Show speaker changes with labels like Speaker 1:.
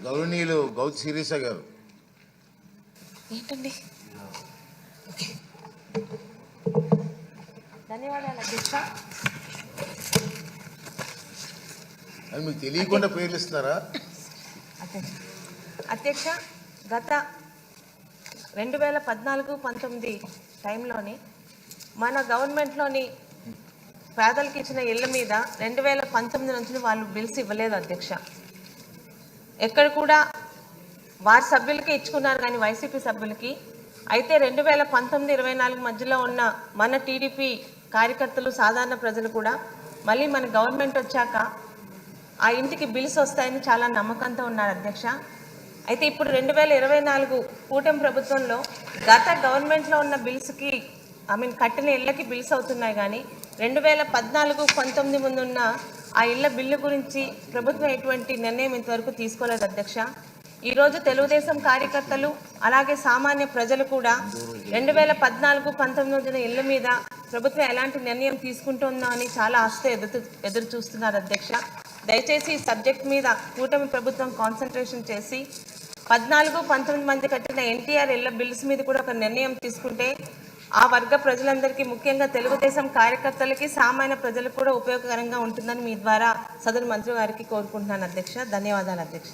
Speaker 1: గౌరవనీయులు గౌత్ శిరీష గారు.
Speaker 2: ఏంటండి? ధన్యవాదాలు అధ్యక్ష.
Speaker 1: అని మీకు తెలియకుండా పేర్లు ఇస్తున్నారా?
Speaker 2: అధ్యక్ష, గత 2014-19 టైంలోని మన గవర్నమెంట్లోని పేదలకు ఇచ్చిన ఇళ్ల మీద 2019 నుంచి వాళ్ళు బిల్స్ ఇవ్వలేదు అధ్యక్ష. ఎక్కడ కూడా వారి సభ్యులకి ఇచ్చుకున్నారు కానీ వైసీపీ సభ్యులకి. అయితే 2019-24 మధ్యలో ఉన్న మన టీడీపీ కార్యకర్తలు, సాధారణ ప్రజలు కూడా మళ్ళీ మన గవర్నమెంట్ వచ్చాక ఆ ఇంటికి బిల్స్ వస్తాయని చాలా నమ్మకంతో ఉన్నారు అధ్యక్ష. అయితే ఇప్పుడు 2024 కూటమి ప్రభుత్వంలో గత గవర్నమెంట్లో ఉన్న బిల్స్కి కట్టిన ఇళ్ళకి బిల్స్ అవుతున్నాయి కానీ 2014-19 ముందున్న ఆ ఇళ్ల బిల్లు గురించి ప్రభుత్వం ఎటువంటి నిర్ణయం ఇంతవరకు తీసుకోలేదు అధ్యక్ష. ఈరోజు తెలుగుదేశం కార్యకర్తలు అలాగే సామాన్య ప్రజలు కూడా 2014-19 ఇళ్ల మీద ప్రభుత్వం ఎలాంటి నిర్ణయం తీసుకుంటుందో అని చాలా ఆశతో ఎదురు చూస్తున్నారు అధ్యక్ష. దయచేసి ఈ సబ్జెక్ట్ మీద కూటమి ప్రభుత్వం కాన్సన్ట్రేషన్ చేసి 14-19 మంది కట్టిన ఎన్టీఆర్ ఇళ్ల బిల్స్ మీద కూడా ఒక నిర్ణయం తీసుకుంటే ఆ వర్గ ప్రజలందరికీ, ముఖ్యంగా తెలుగుదేశం కార్యకర్తలకి, సామాన్య ప్రజలకు కూడా ఉపయోగకరంగా ఉంటుందని మీ ద్వారా సదరు మంత్రి గారికి కోరుకుంటున్నాను అధ్యక్ష. ధన్యవాదాలు అధ్యక్ష.